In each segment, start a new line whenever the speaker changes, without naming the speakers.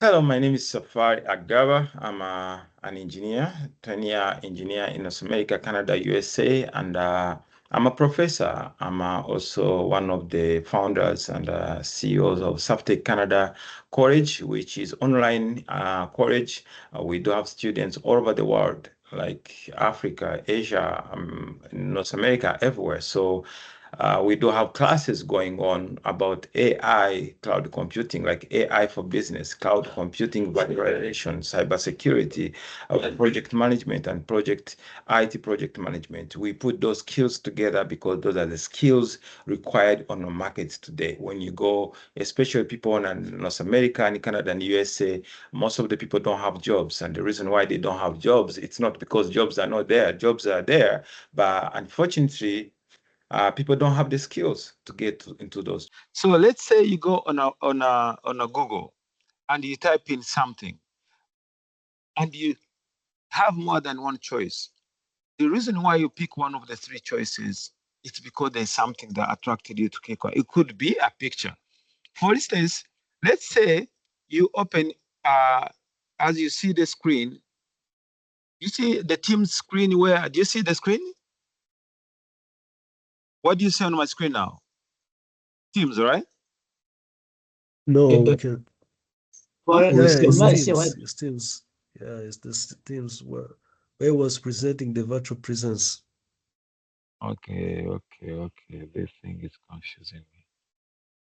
Hello, my name is Agaba. I'm an engineer, 10-year engineer in North America, Canada, USA, and I'm a professor. I'm also one of the founders and CEOs of Saftech Canada College, which is online college. We do have students all over the world, like Africa, Asia, North America, everywhere. So we do have classes going on about AI, cloud computing, like AI for business, cloud computing, validation, cybersecurity, project management, and IT project management. We put those skills together because those are the skills required on the markets today. When you go, especially people in North America and Canada and USA, most of the people don't have jobs. And the reason why they don't have jobs, it's not because jobs are not there. Jobs are there, but unfortunately, people don't have the skills to get into those. So let's say you go on a Google and you type in something and you have more than one choice. The reason why you pick one of the three choices, it's because there's something that attracted you to click on. It could be a picture. For instance, let's say you open, as you see the screen, you see the Teams screen where, do you see the screen? What do you see on my screen now? Teams, right?
No, we can. It's Teams. Yeah, it's the Teams where it was presenting the virtual presence.
Okay. This thing is confusing me.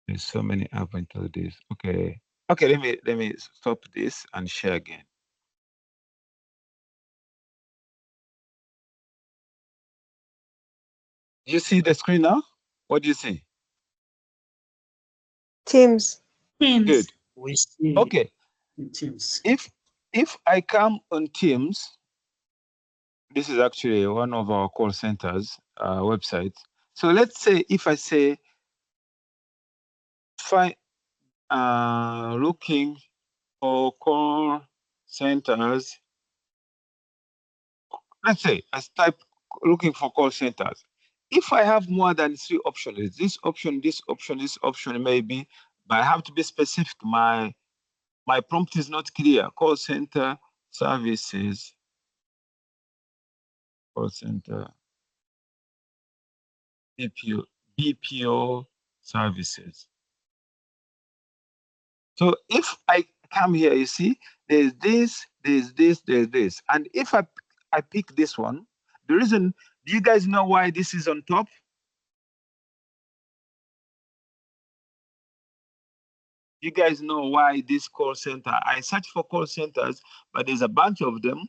There's so many apps into this. Okay, let me stop this and share again. Do you see the screen now? What do you see?
Teams.
Good.
We see.
Okay.
Teams.
If I come on Teams, this is actually one of our call centers websites. So let's say if I say find looking for call centers. Let's say I type looking for call centers. If I have more than three options, this option, maybe, but I have to be specific. My prompt is not clear. Call center services. Call center BPO services. So if I come here, you see, there's this. And if I pick this one, the reason, do you guys know why this is on top? You guys know why this call center, I search for call centers, but there's a bunch of them.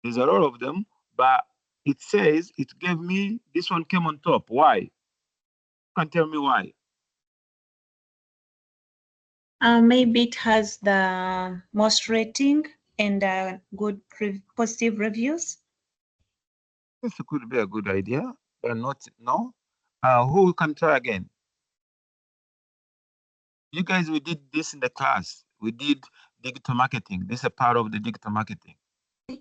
There's a lot of them, but it says, it gave me, this one came on top. Why? You can tell me why.
Maybe it has the most rating and good positive reviews.
This could be a good idea, but not, no. Who can try again? You guys, we did this in the class. We did digital marketing. This is a part of the digital marketing.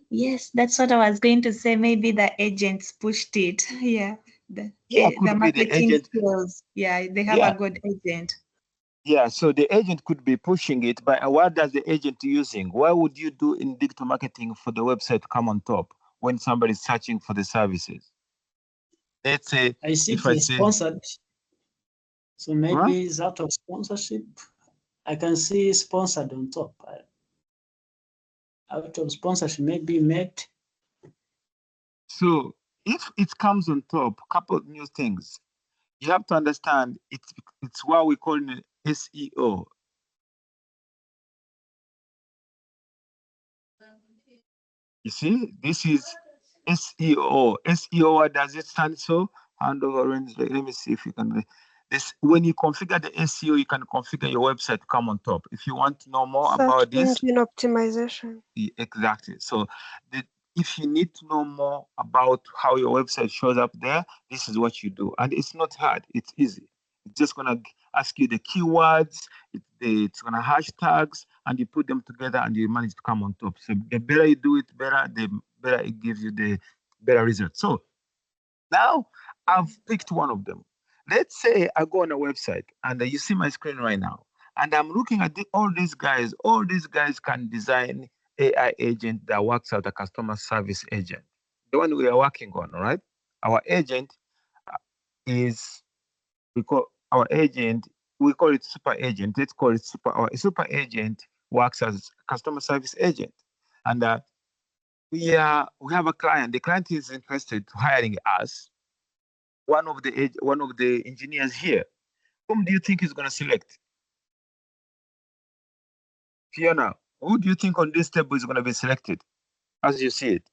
Yes, that's what I was going to say. Maybe the agents pushed it. Yeah. The marketing skills. Yeah, they have a good agent.
Yeah, so the agent could be pushing it, but what does the agent using? What would you do in digital marketing for the website to come on top when somebody's searching for the services? Let's say
I see sponsored. So maybe it's out of sponsorship. I can see sponsored on top. Out of sponsorship, maybe met.
So if it comes on top, couple of new things. You have to understand it's what we call an SEO. You see, this is SEO. SEO, what does it stand for? Hand over. Let me see if you can. This, when you configure the SEO, you can configure your website to come on top. If you want to know more about this,
engine optimization.
Exactly. So if you need to know more about how your website shows up there, this is what you do. And it's not hard, it's easy. It's just gonna ask you the keywords, it's gonna hashtags, and you put them together and you manage to come on top. So the better you do it, the better it gives you the
better results. So now I've picked one of them. Let's say I go on a website and you see my screen right now, and I'm looking at all these guys. All these guys can design AI agent that works as a customer service agent. The one we are working on, right? Our agent is, our agent, we call it super agent. Let's call it our super agent works as customer service agent. And we have a client. The client is interested to hiring us. One of the engineers here. Whom do you think is going to select? Fiona, who do you think on this table is going to be selected as you see it?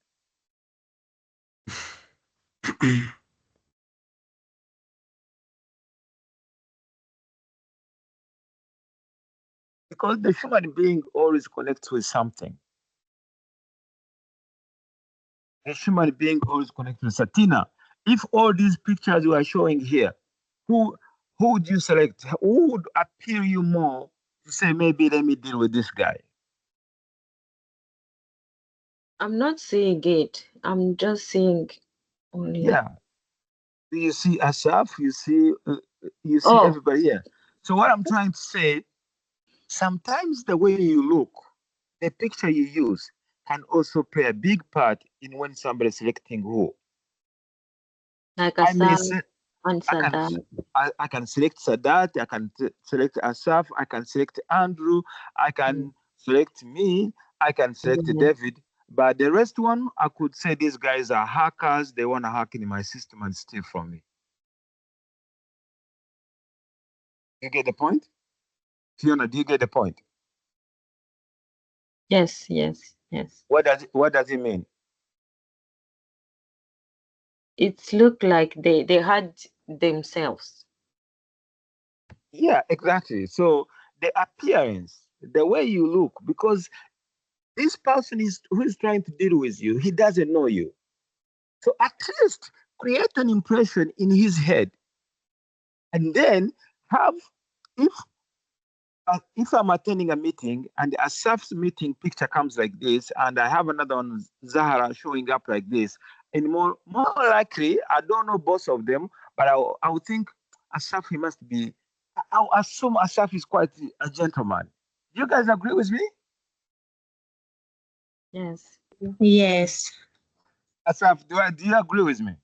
Because the human being always connects with something. The human being always connects with Satina. If all these pictures you are showing here, who would you select? Who would appeal you more to say, maybe let me deal with this guy?
I'm not seeing it. I'm just seeing only.
Yeah. You see Asaf, you see everybody here. So what I'm trying to say, sometimes the way you look, the picture you use can also play a big part in when somebody is selecting who.
Like Asaf and Sadat.
I can select Sadat, I can select Asaf, I can select Andrew, I can select me, I can select David. But the rest one, I could say these guys are hackers, they want to hack in my system and steal from me. You get the point? Fiona, do you get the point?
Yes.
What does it mean?
It looked like they had themselves.
Yeah, exactly. So the appearance, the way you look, because this person who is trying to deal with you, he doesn't know you. So at least create an impression in his head, and then if I'm attending a meeting and a Asaf's meeting picture comes like this, and I have another one, Zahara, showing up like this, and more likely, I don't know both of them, but I would think Asaf, he must be, I'll assume Asaf is quite a gentleman. Do you guys agree with me?
Yes.
Yes.
Asaf, do you agree with me?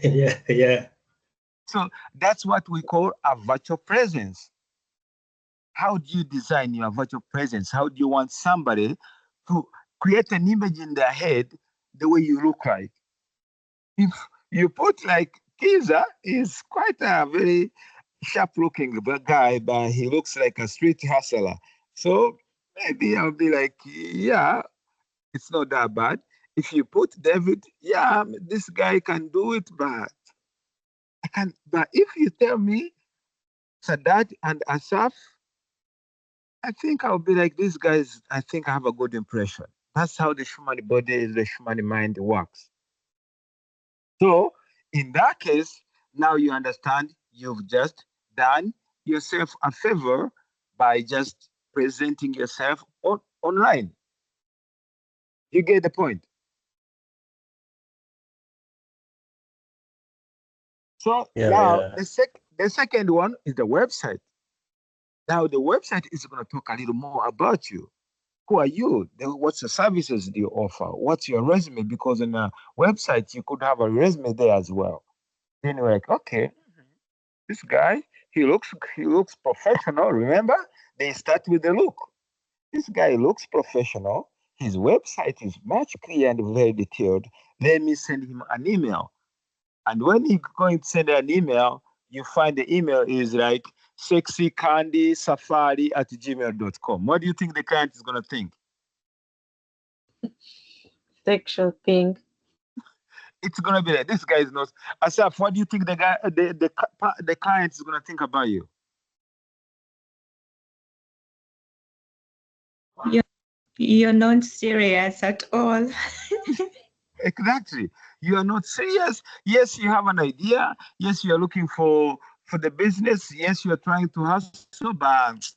Yeah.
So that's what we call a virtual presence. How do you design your virtual presence? How do you want somebody to create an image in their head the way you look like? If you put like Kiza is quite a very sharp-looking guy, but he looks like a street hustler. So maybe I'll be like, yeah, it's not that bad. If you put David, yeah, this guy can do it, but I can't. But if you tell me Sadat and Asaf, I think I'll be like, these guys, I think I have a good impression. That's how the human body, the human mind works. So in that case, now you understand you've just done yourself a favor by just presenting yourself online. You get the point? So now the second one is the website. Now the website is going to talk a little more about you. Who are you? What's the services do you offer? What's your resume? Because on a website, you could have a resume there as well. Then you're like, okay, this guy, he looks professional. Remember, they start with the look. This guy looks professional. His website is much clear and very detailed. Let me send him an email. And when you're going to send an email, you find the email is like sexycandysafari@gmail.com. What do you think the client is going to think?
Sexual thing.
It's going to be like, this guy is not. Asaf, what do you think the client is going to think about you?
You're not serious at all.
Exactly. You are not serious. Yes, you have an idea. Yes, you are looking for the business. Yes, you are trying to hustle, but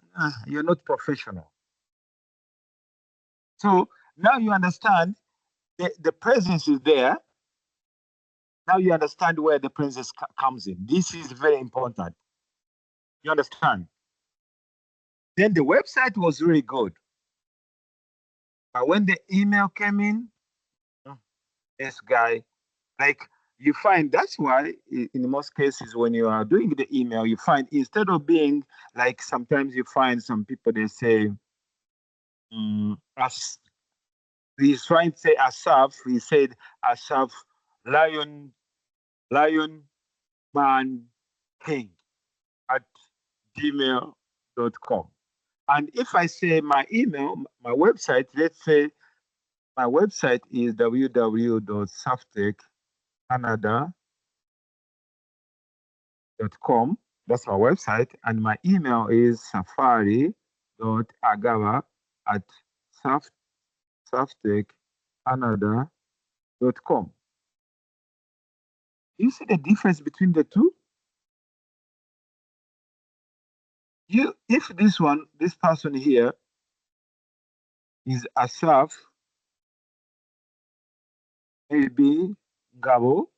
you're not professional. So Now you understand the presence is there. Now you understand where the presence comes in. This is very important. You understand? Then the website was really good. But when the email came in, this guy, like you find that's why in most cases when you are doing the email, you find instead of being like sometimes you find some people they say, as he's trying to say Asaf, he said Asaf, lion man king at gmail.com. And if I say my email, my website, let's say my website is www.saftechcanada.com. That's my website. And my email is safari.agaba@saftechcanada.com. You see the difference between the two? If this person here is Asaf, maybe Gabo,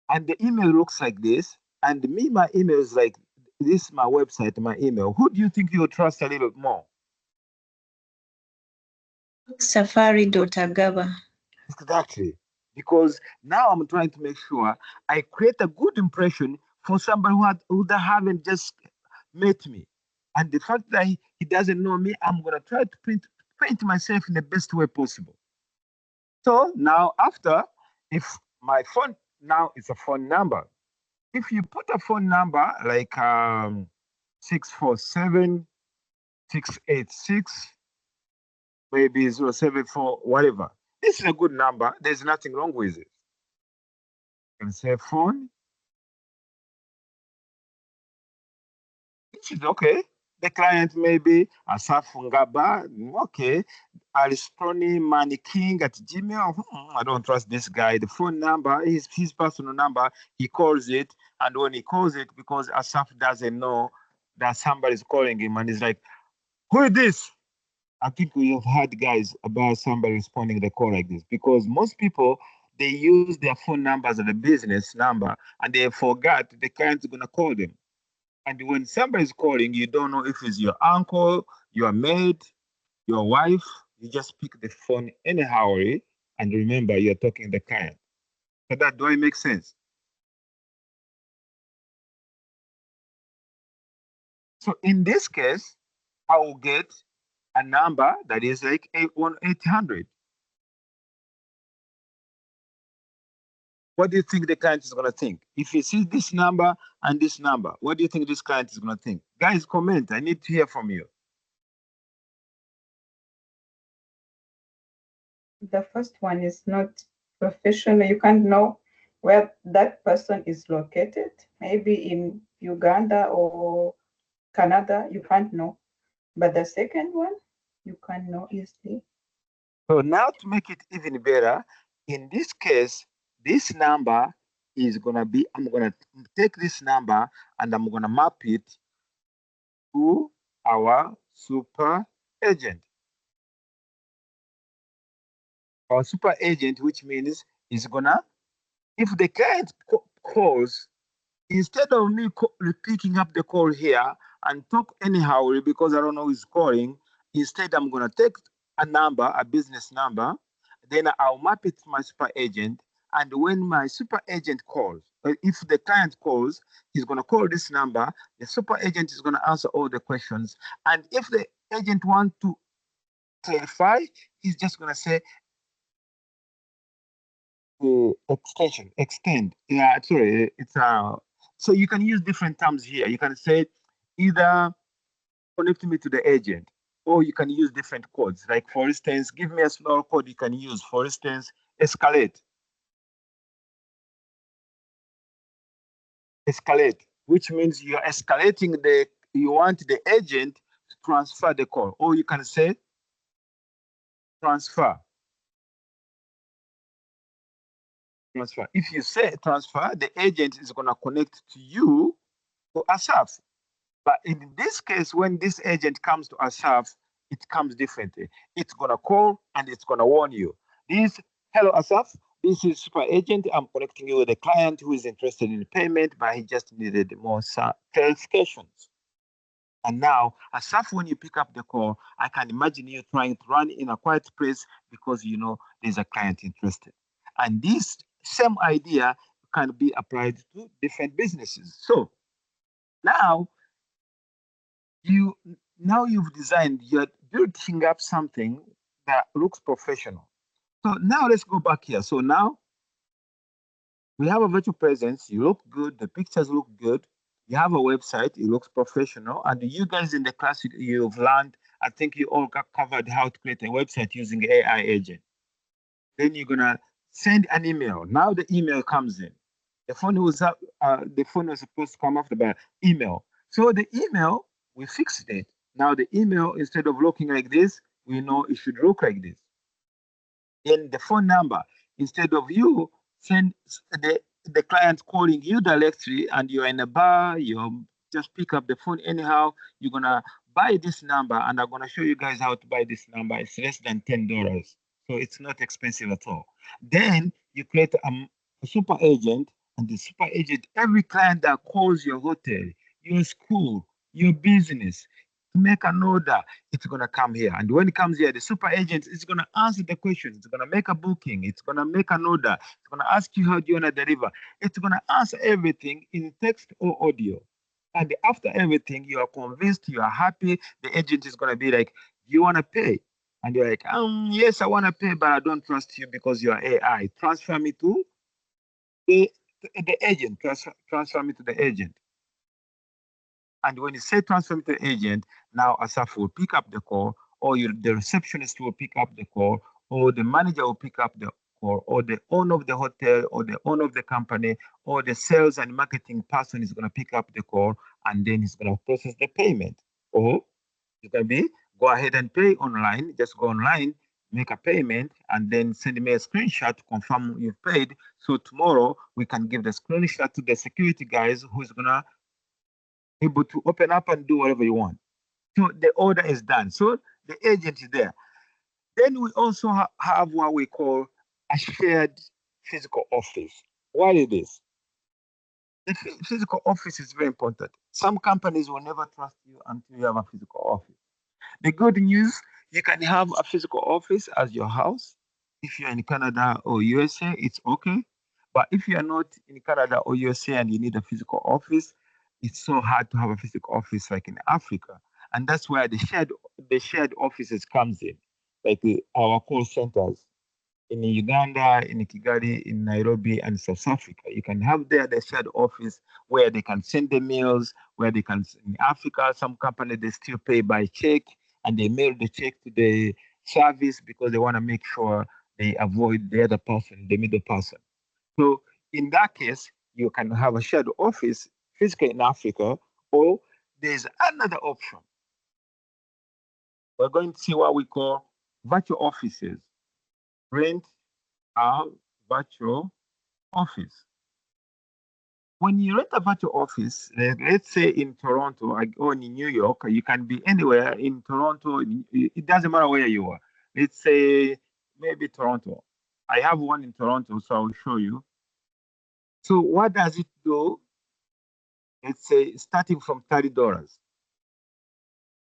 and the email looks like this, and my email is like this, my website, my email. Who do you think you'll trust a little more?
Safari.agaba.
Exactly. Because now I'm trying to make sure I create a good impression for somebody who haven't just met me. And the fact that he doesn't know me, I'm going to try to paint myself in the best way possible. So now after, if my phone now is a phone number, if you put a phone number like 647 686 maybe 074 whatever, this is a good number. There's nothing wrong with it. You can say phone. This is okay. The client may be Asaf Ngaba, okay. Aristoni Money King at Gmail. I don't trust this guy. The phone number is his personal number. He calls it, and when he calls it, because Asaf doesn't know that somebody is calling him, and he's like, "Who is this?" I think we have heard guys about somebody responding the call like this, because most people they use their phone numbers as a business number, and they forgot the client's gonna call them. And when somebody's calling, you don't know if it's your uncle, your maid, your wife. You just pick the phone anyhow, and remember you're talking to the client. So that do it make sense? So in this case, I will get a number that is like 800. What do you think the client is going to think? If he sees this number and this number, what do you think this client is going to think? Guys, comment. I need to hear from you.
The first one is not professional. You can't know where that person is located. Maybe in Uganda or Canada, you can't know. But the second one, you can know easily.
So now to make it even better, in this case, this number is going to be, I'm going to take this number and I'm going to map it to our super agent. Our super agent, which means is going to, if the client calls, instead of me picking up the call here and talk anyhow because I don't know who's calling, instead I'm going to take a number, a business number, then I'll map it to my super agent. And when my super agent calls, if the client calls, he's going to call this number. The super agent is going to answer all the questions. And if the agent wants to clarify, he's just going to say, extend. Yeah, sorry, it's so you can use different terms here. You can say either connect me to the agent, or you can use different codes. Like for instance, give me a small code you can use. For instance, escalate. Escalate, which means you're escalating you want the agent to transfer the call, or you can say transfer. Transfer. If you say transfer, the agent is going to connect to you to Asaf. But in this case, when this agent comes to Asaf, it comes differently. It's gonna call and it's gonna warn you. Hello Asaf, this is super agent. I'm connecting you with a client who is interested in payment, but he just needed more clarifications. And now, Asaf, when you pick up the call, I can imagine you trying to run in a quiet place because you know there's a client interested. And this same idea can be applied to different businesses. So now you've designed, you're building up something that looks professional. So now let's go back here. So now we have a virtual presence. You look good. The pictures look good. You have a website. It looks professional. And you guys in the class, you've learned, I think you all got covered how to create a website using AI agent. Then you're going to send an email. Now the email comes in. The phone was supposed to come after the email. So the email, we fixed it. Now the email, instead of looking like this, we know it should look like this. Then the phone number, instead of you send the client calling you directly and you're in a bar, you just pick up the phone anyhow, you're gonna buy this number, and I'm gonna show you guys how to buy this number. It's less than $10. So it's not expensive at all. Then you create a super agent, and the super agent, every client that calls your hotel, your school, your business, to make an order, it's going to come here. And when it comes here, the super agent is going to answer the questions. It's going to make a booking. It's going to make an order. It's going to ask you how do you want to deliver. It's going to answer everything in text or audio. And after everything, you are convinced, you are happy. The agent is going to be like, do you want to pay? And you're like, yes, I want to pay, but I don't trust you because you are AI. Transfer me to the agent. Transfer me to the agent. And when you say transfer me to the agent, now Asaf will pick up the call, or the receptionist will pick up the call, or the manager will pick up the call, or the owner of the hotel, or the owner of the company, or the sales and marketing person is going to pick up the call, and then he's going to process the payment. Or you can go ahead and pay online. Just go online, make a payment, and then send me a screenshot to confirm you've paid. So tomorrow we can give the screenshot to the security guys who's going to able to open up and do whatever you want. So the order is done. So the agent is there. Then we also have what we call a shared physical office. What is this? The physical office is very important. Some companies will never trust you until you have a physical office. The good news, you can have a physical office as your house. If you're in Canada or USA, it's okay. But if you're not in Canada or USA and you need a physical office, it's so hard to have a physical office like in Africa. And that's where the shared offices comes in, like our call centers in Uganda, in Kigali, in Nairobi, and South Africa. You can have there the shared office where they can send the mails, where they can, in Africa, some companies, they still pay by check, and they mail the check to the service because they want to make sure they avoid the other person, the middle person. So in that case, you can have a shared office physically in Africa, or there's another option. We're going to see what we call virtual offices. Rent a virtual office. When you rent a virtual office, let's say in Toronto or in New York, you can be anywhere in Toronto. It doesn't matter where you are. Let's say maybe Toronto. I have one in Toronto, so I'll show you. So what does it do? Let's say starting from $30.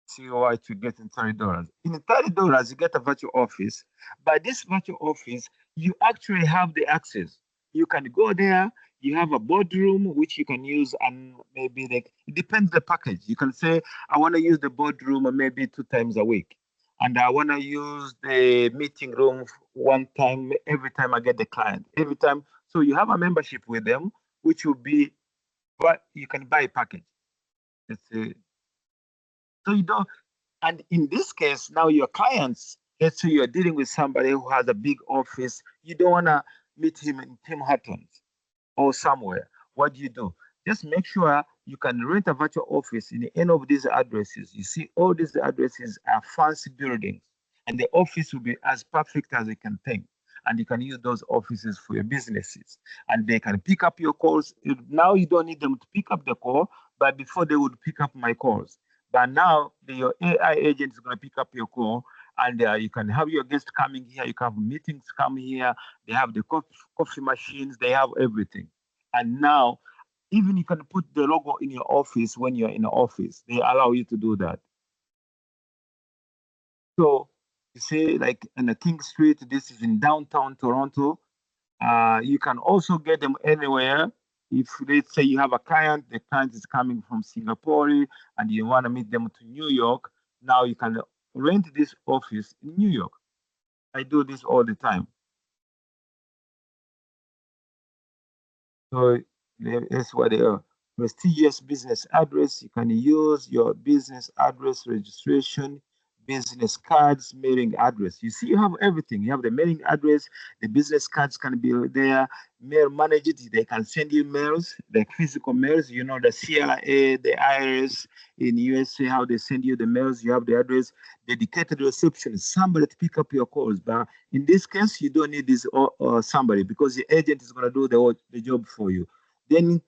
See what you get in $30. In $30, you get a virtual office. By this virtual office, you actually have the access. You can go there. You have a boardroom which you can use, and maybe it depends the package. You can say, I want to use the boardroom maybe 2 times a week, and I want to use the meeting room 1 time every time I get the client. Every time, so you have a membership with them, which will be, but you can buy a package. Let's say. So you don't, and in this case, now your clients, let's say you're dealing with somebody who has a big office, you don't want to meet him in Tim Hortons or somewhere. What do? Just make sure you can rent a virtual office in any of these addresses. You see, all these addresses are fancy buildings, and the office will be as perfect as it can think. And you can use those offices for your businesses, and they can pick up your calls. Now you don't need them to pick up the call, but before they would pick up my calls. But now your AI agent is going to pick up your call, and you can have your guests coming here. You can have meetings coming here. They have the coffee machines. They have everything. And now, even you can put the logo in your office when you're in the office. They allow you to do that. So you see, like in the King Street, this is in downtown Toronto. You can also get them anywhere. If let's say you have a client, the client is coming from Singapore and you want to meet them to New York, now you can rent this office in New York. I do this all the time. So that's what they are. Prestigious business address. You can use your business address registration, business cards, mailing address. You see, you have everything. You have the mailing address, the business cards can be there. Mail managers, they can send you mails, like physical mails. You know, the CIA, the IRS in USA, how they send you the mails. You have the address, dedicated reception, somebody to pick up your calls. But in this case, you don't need this or somebody because the agent is going to do the job for you. Then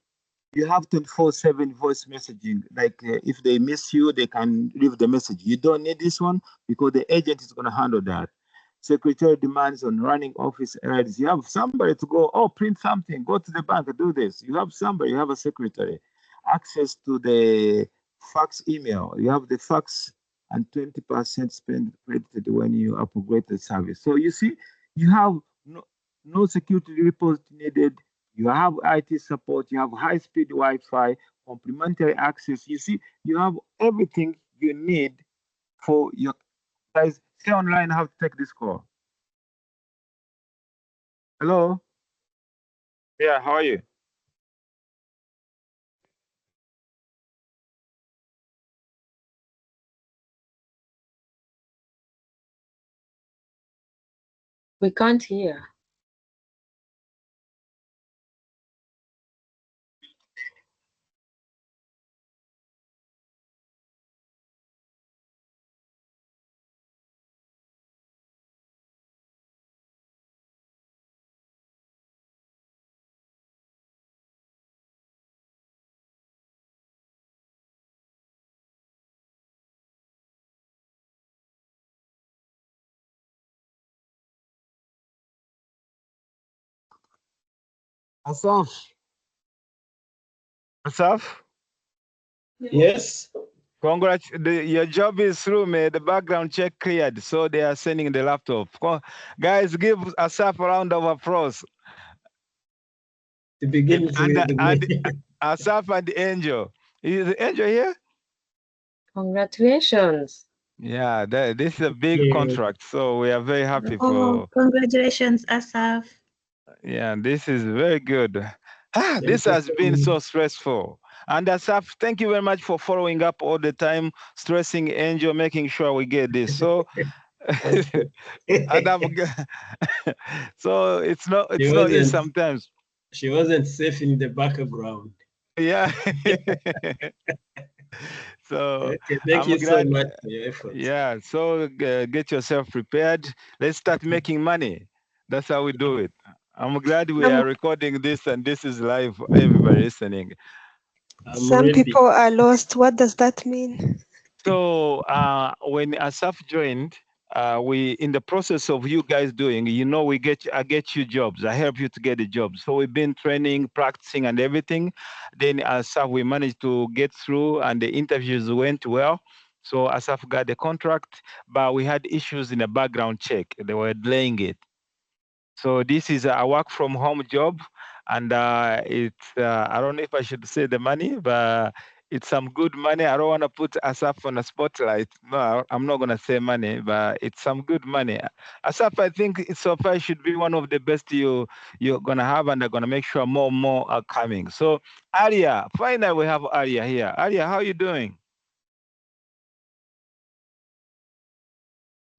you have 24/7 voice messaging. Like if they miss you, they can leave the message. You don't need this one because the agent is going to handle that. Secretary demands on running office errands. You have somebody to go, oh, print something, go to the bank, do this. You have somebody, you have a secretary. Access to the fax email. You have the fax and 20% spend credited when you upgrade the service. So you see, you have no security report needed. You have IT support, you have high-speed Wi-Fi, complimentary access. You see, you have everything you need for your guys. Stay online, I have to take this call. Hello? Yeah, how are you?
We can't hear.
Asaf? Asaf?
Yes.
Congrats. Your job is through, man. The background check cleared, so they are sending the laptop. Guys, give Asaf a round of applause.
To begin with,
and Asaf and the Angel. Is the Angel here?
Congratulations.
Yeah, this is a big contract, so we are very happy for.
Congratulations, Asaf.
Yeah, this is very good. This has been so stressful. And Asaf, thank you very much for following up all the time, stressing Angel, making sure we get this. So, and so it's not easy sometimes.
She wasn't safe in the background.
Yeah. So
okay, thank you so much for your efforts.
Yeah, so get yourself prepared. Let's start making money. That's how we do it. I'm glad we are recording this and this is live for everybody listening.
Some people are lost. What does that mean?
So when Asaf joined, we in the process of you guys doing, I get you jobs. I help you to get the jobs. So we've been training, practicing, and everything. Then Asaf, we managed to get through, and the interviews went well. So Asaf got the contract, but we had issues in the background check. They were delaying it. So this is a work from home job, and it's I don't know if I should say the money, but it's some good money. I don't want to put Asaf on a spotlight. No, I'm not gonna say money, but it's some good money. Asaf, I think so far should be one of the best you're gonna have, and they're gonna make sure more and more are coming. So Aria, finally we have Aria here. Aria, how are you doing?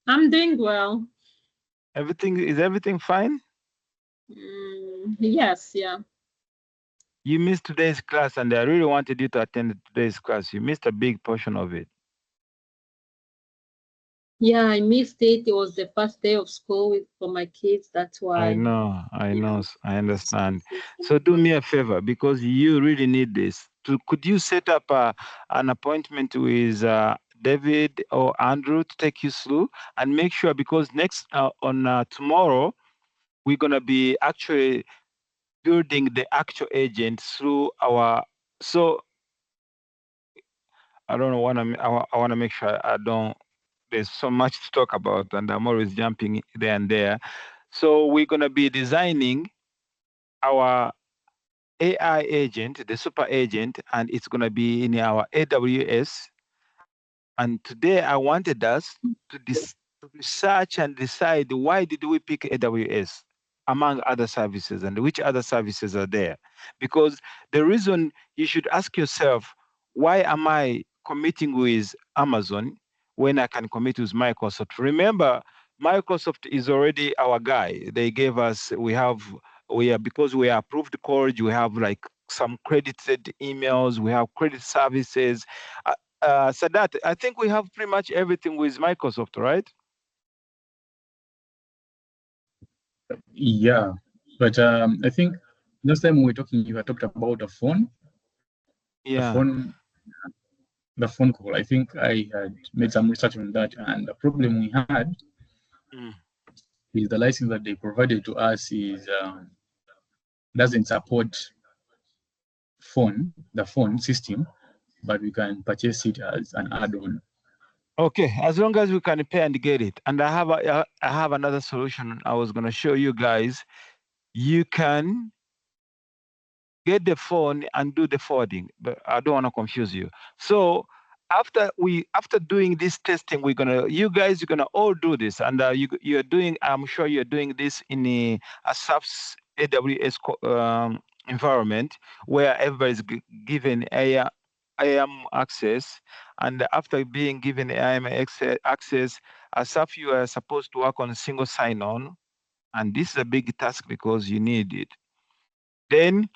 I'm doing well.
Is everything fine?
Yes, yeah.
You missed today's class, and I really wanted you to attend today's class. You missed a big portion of it.
Yeah, I missed it. It was the first day of school for my kids. That's why.
I know, I understand. So do me a favor, because you really need this. Could you set up an appointment with David or Andrew to take you through and make sure, because next on tomorrow, we're going to be actually building the actual agent through our, so I don't know what I want to make sure I don't, there's so much to talk about and I'm always jumping there and there. So we're going to be designing our AI agent, the super agent, and it's going to be in our AWS. And today I wanted us to research and decide, why did we pick AWS among other services, and which other services are there? Because the reason you should ask yourself, why am I committing with Amazon when I can commit with Microsoft? Remember, Microsoft is already our guy. They gave us, because we are approved college, we have like some credited emails, we have credit services. Sadat, I think we have pretty much everything with Microsoft, right?
Yeah, but I think last time we were talking, you had talked about a phone.
Yeah.
The phone call. I think I had made some research on that, and the problem we had is the license that they provided to us is doesn't support the phone system, but we can purchase it as an add-on.
Okay, as long as we can pay and get it. And I have another solution I was going to show you guys. You can get the phone and do the forwarding, but I don't want to confuse you. So after doing this testing, you guys are gonna all do this, and you're doing. I'm sure you're doing this in a SAF's AWS environment where everybody's given IAM access, and after being given IAM access, as SAF, you are supposed to work on a single sign-on, and this is a big task because you need it. Then,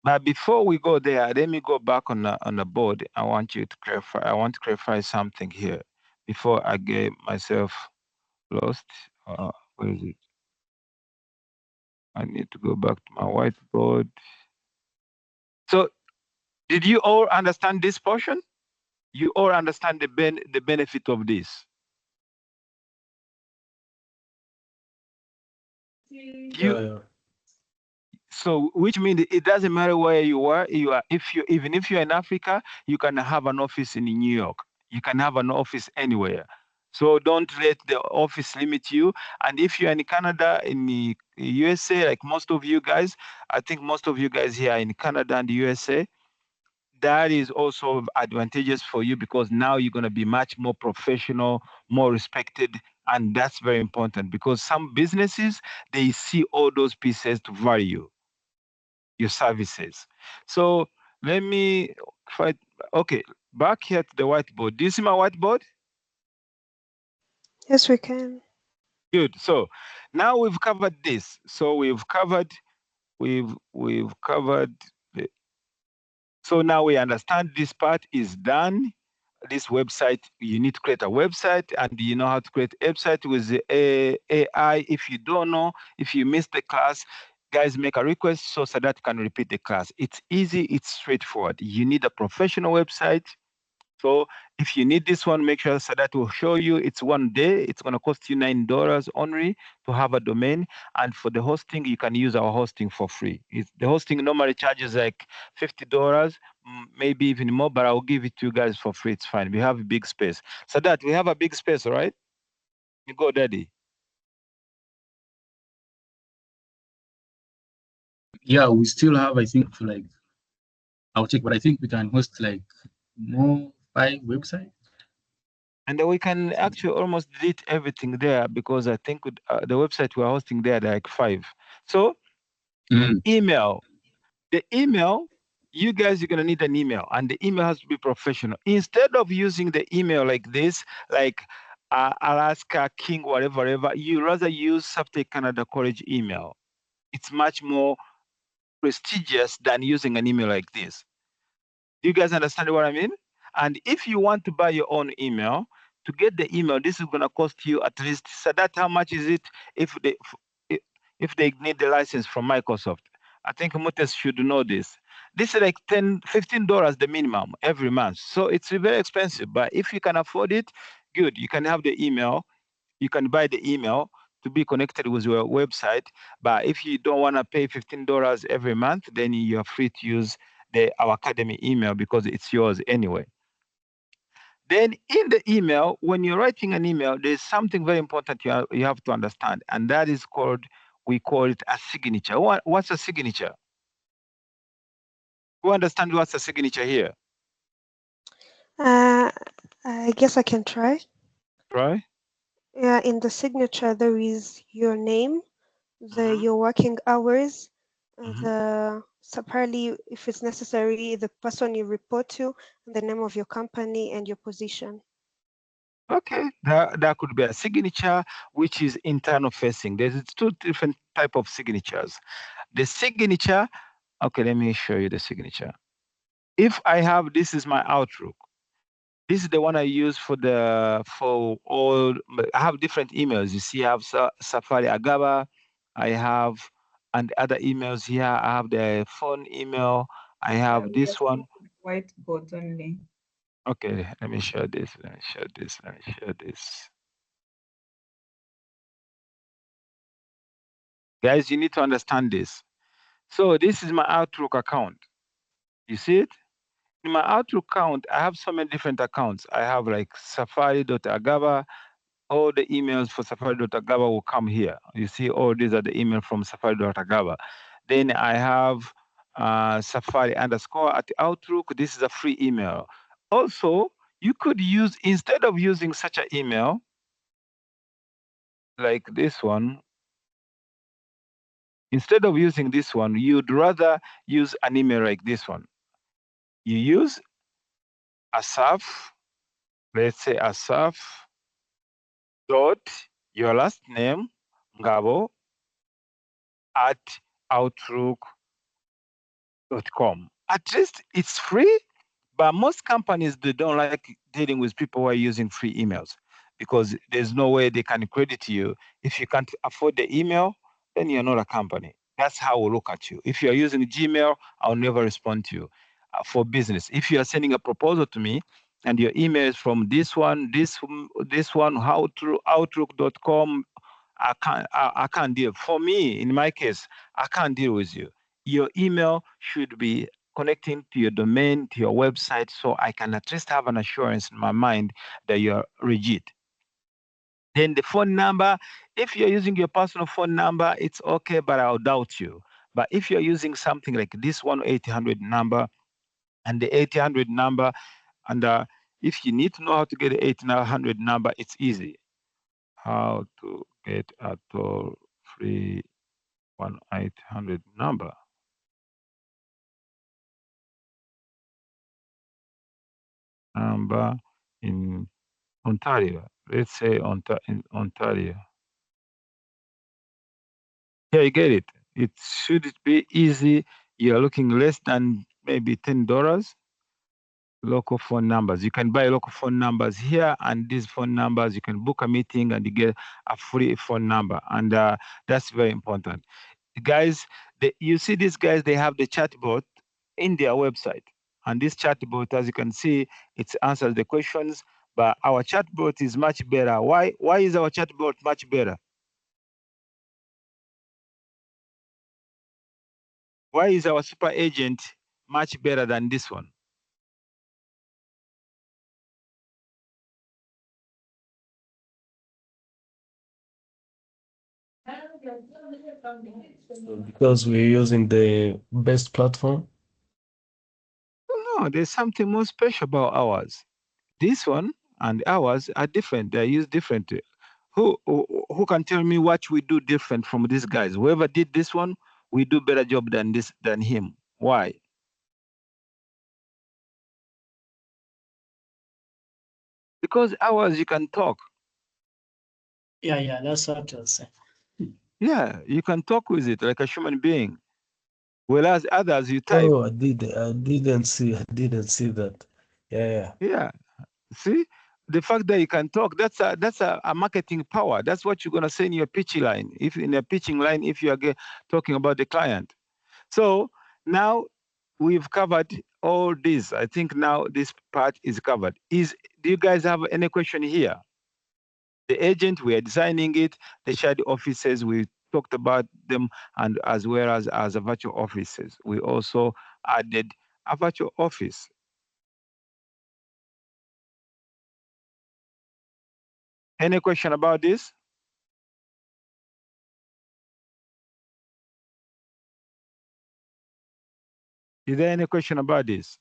but before we go there, let me go back on the board. I want to clarify something here before I get myself lost. Where is it? I need to go back to my whiteboard. So, did you all understand this portion? You all understand the benefit of this? So, which means it doesn't matter where you are. Even if you're in Africa, you can have an office in New York. You can have an office anywhere. So don't let the office limit you. And if you're in Canada, in the USA, like most of you guys, I think most of you guys here are in Canada and the USA, that is also advantageous for you because now you're going to be much more professional, more respected. And that's very important because some businesses, they see all those pieces to value your services. So let me find, okay, back here to the whiteboard. Do you see my whiteboard?
Yes, we can.
Good. So now we've covered this. So we've covered the, so now we understand this part is done. This website, you need to create a website and you know how to create a website with the AI. If you don't know, if you missed the class, guys, make a request so Sadat can repeat the class. It's easy, it's straightforward. You need a professional website. So if you need this one, make sure Sadat will show you. It's 1 day. It's going to cost you $9 only to have a domain. And for the hosting, you can use our hosting for free. The hosting normally charges like $50, maybe even more, but I'll give it to you guys for free. It's fine. We have a big space. Sadat, we have a big space, all right? You go, Daddy.
Yeah, we still have, I think, like, I'll check, but I think we can host like more 5 websites.
And then we can actually almost delete everything there because I think with, the website we're hosting there, there are like 5. So email. The email, you guys are going to need an email, and the email has to be professional. Instead of using the email like this, like Alaska, King, whatever, you rather use Saftech Canada College email. It's much more prestigious than using an email like this. Do you guys understand what I mean? And if you want to buy your own email, to get the email, this is going to cost you at least, Sadat, how much is it if they need the license from Microsoft? I think Mutes should know this. This is like $15 the minimum every month. So it's very expensive, but if you can afford it, good. You can have the email. You can buy the email to be connected with your website. But if you don't want to pay $15 every month, then you're free to use our Academy email because it's yours anyway. Then in the email, when you're writing an email, there's something very important you have to understand, and that is we call it a signature. What's a signature? Who understands what's a signature here?
I guess I can try.
Right?
Yeah, in the signature there is your name, your working hours, separately, if it's necessary, the person you report to, and the name of your company and your position.
Okay, that could be a signature, which is internal facing. There's two different type of signatures. The signature, okay, let me show you the signature. If I have, this is my Outlook. This is the one I use for all. I have different emails. You see, I have Safari Agaba. I have and other emails here. I have the phone email. I have this one.
Whiteboard only.
Okay, let me share this. Let me share this. Let me share this. Guys, you need to understand this. So this is my Outlook account. You see it? In my Outlook account, I have so many different accounts. I have like safari.agaba. All the emails for safari.agaba will come here. You see, all these are the emails from safari.agaba. Then I have safari _ at Outlook. This is a free email. Also, you could use, instead of using such an email, like this one, instead of using this one, you'd rather use an email like this one. You use Asaf, let's say Asaf dot your last name, Ngabo, at outlook.com. At least it's free, but most companies, they don't like dealing with people who are using free emails because there's no way they can credit you. If you can't afford the email, then you're not a company. That's how we look at you. If you're using Gmail, I'll never respond to you for business. If you are sending a proposal to me and your email is from this one, outlook.com, I can't deal. For me, in my case, I can't deal with you. Your email should be connecting to your domain, to your website, so I can at least have an assurance in my mind that you're legit. Then the phone number, if you're using your personal phone number, it's okay, but I'll doubt you. But if you're using something like this 1-800 number and the 800 number, and if you need to know how to get the 800 number, it's easy. How to get a toll-free 1-800 number. Number in Ontario. Let's say in Ontario. Yeah, you get it. It should be easy. You're looking less than maybe $10. Local phone numbers. You can buy local phone numbers here, and these phone numbers, you can book a meeting and you get a free phone number. And that's very important. Guys, you see these guys, they have the chatbot in their website. And this chatbot, as you can see, it answers the questions, but our chatbot is much better. Why is our chatbot much better? Why is our super agent much better than this one?
Because we're using the best platform?
No, there's something more special about ours. This one and ours are different. They're used differently. Who can tell me what we do different from these guys? Whoever did this one, we do better job than him. Why? Because ours you can talk.
Yeah, that's what I was saying.
Yeah, you can talk with it like a human being. Whereas others you type.
Oh, I didn't see that. Yeah.
Yeah. See, the fact that you can talk, that's a marketing power. That's what you're gonna say in your pitching line. If in a pitching line, if you are talking about the client. So now we've covered all this. I think now this part is covered. Do you guys have any question here? The agent, we are designing it. The shared offices, we talked about them, and as well as a virtual offices. We also added a virtual office. Any question about this? Is there any question about this?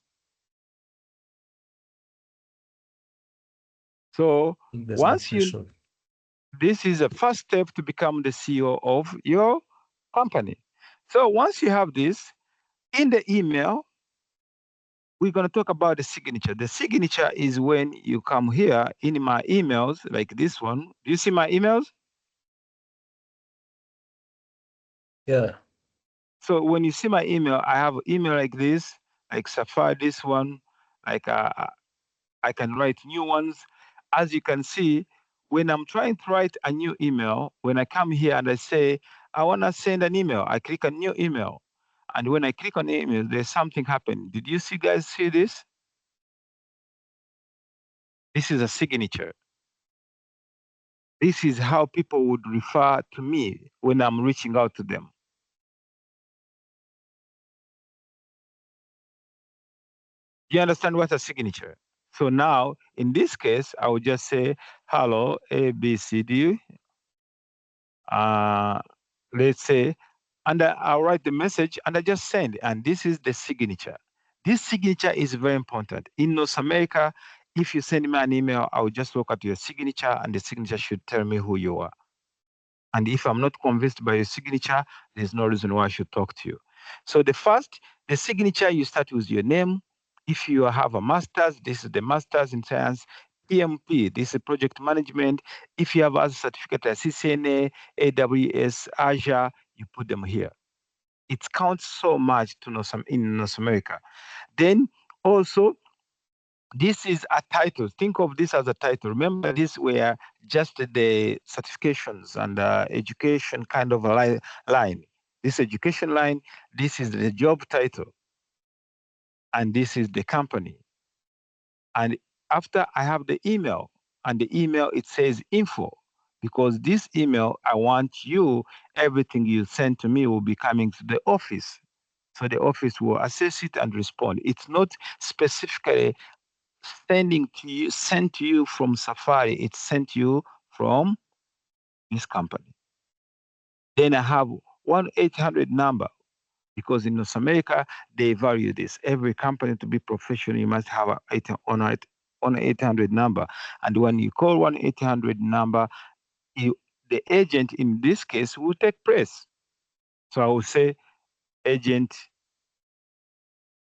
So once this is a first step to become the CEO of your company. So once you have this, in the email, we're going to talk about the signature. The signature is when you come here in my emails, like this one. Do you see my emails?
Yeah.
So when you see my email, I have an email like this, like Safari, this one, like I can write new ones. As you can see, when I'm trying to write a new email, when I come here and I say, I want to send an email, I click on new email. And when I click on email, there's something happen. Did you guys see this? This is a signature. This is how people would refer to me when I'm reaching out to them. Do you understand what a signature? So now, in this case, I would just say, hello, ABCD. Let's say, and I'll write the message and I just send, and this is the signature. This signature is very important. In North America, if you send me an email, I will just look at your signature and the signature should tell me who you are. And if I'm not convinced by your signature, there's no reason why I should talk to you. So the signature, you start with your name. If you have a master's, this is the master's in science. PMP, this is project management. If you have a certificate like CCNA, AWS, Azure, you put them here. It counts so much in North America. Then also, this is a title. Think of this as a title. Remember, these were just the certifications and education kind of a line. This education line, this is the job title. And this is the company. And after I have the email, and the email, it says info. Because this email, I want you, everything you send to me will be coming to the office. So the office will assess it and respond. It's not specifically sent to you from Safari, it's sent to you from this company. Then I have 1-800 number, because in North America, they value this. Every company to be professional, you must have an 800 number. And when you call 1-800 number, the agent in this case will take place. So I will say agent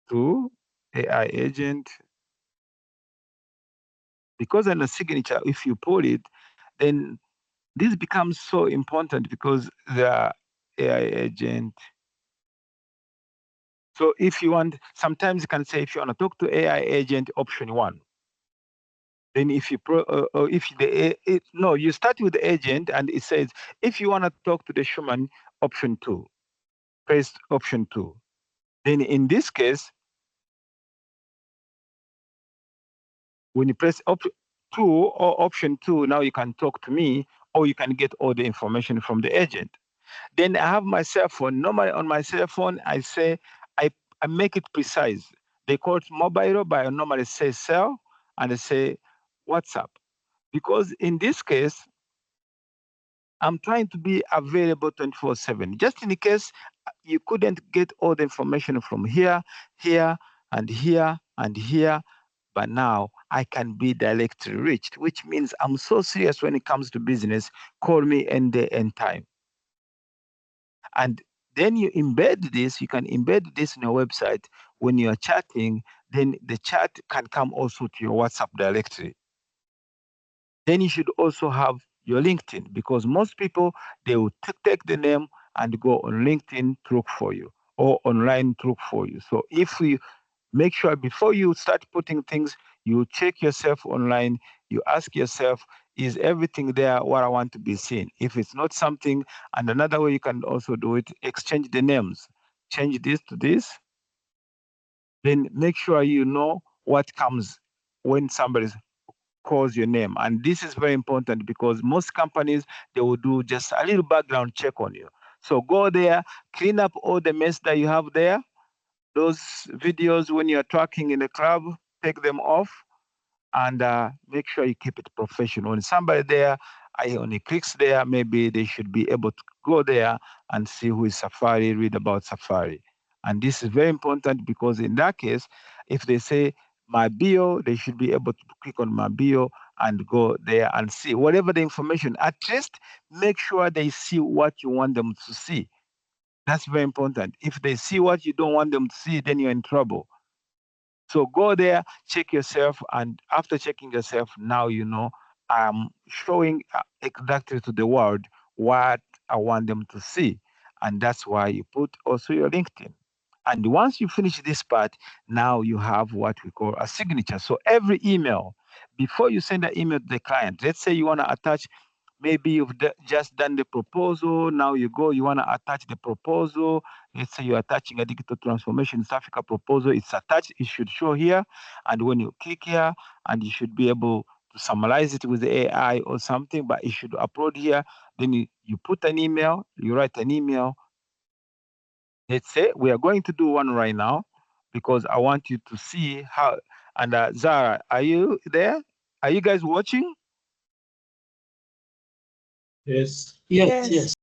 to AI agent. Because in the signature, if you put it, then this becomes so important because the AI agent. So if you want, sometimes you can say, if you want to talk to AI agent, option 1. Then if you you start with the agent and it says, if you want to talk to the human, option 2, press option 2. Then in this case, when you press option 2 or option 2, now you can talk to me or you can get all the information from the agent. Then I have my cell phone. Normally on my cell phone, I say, I make it precise. They call it mobile, but I normally say cell and I say WhatsApp. Because in this case, I'm trying to be available 24/7. Just in case you couldn't get all the information from here, here, and here, and here, but now I can be directly reached, which means I'm so serious when it comes to business. Call me any day, anytime. And then you embed this, you can embed this in your website. When you're chatting, then the chat can come also to your WhatsApp directory. Then you should also have your LinkedIn, because most people, they will take the name and go on LinkedIn to look for you or online to look for you. So if you make sure before you start putting things, you check yourself online, You ask yourself, is everything there what I want to be seen? If it's not something, and another way you can also do it, exchange the names. Change this to this. Then make sure you know what comes when somebody calls your name. And this is very important because most companies, they will do just a little background check on you. So go there, clean up all the mess that you have there. Those videos when you're talking in the club, take them off and make sure you keep it professional. When somebody there, only clicks there, maybe they should be able to go there and see who is Safari, read about Safari. And this is very important because in that case, if they say my bio, they should be able to click on my bio and go there and see whatever the information. At least make sure they see what you want them to see. That's very important. If they see what you don't want them to see, then you're in trouble. So go there, check yourself, and after checking yourself, now you know I'm showing exactly to the world what I want them to see. And that's why you put also your LinkedIn. And once you finish this part, now you have what we call a signature. So every email, before you send an email to the client, let's say you want to attach, maybe you've just done the proposal. Now you want to attach the proposal. Let's say you're attaching a digital transformation South Africa proposal. It's attached. It should show here. And when you click here, and you should be able to summarize it with the AI or something, but it should upload here. Then you put an email, you write an email. Let's say we are going to do one right now because I want you to see how. And Zara, are you there? Are you guys watching?
Yes.
Yes.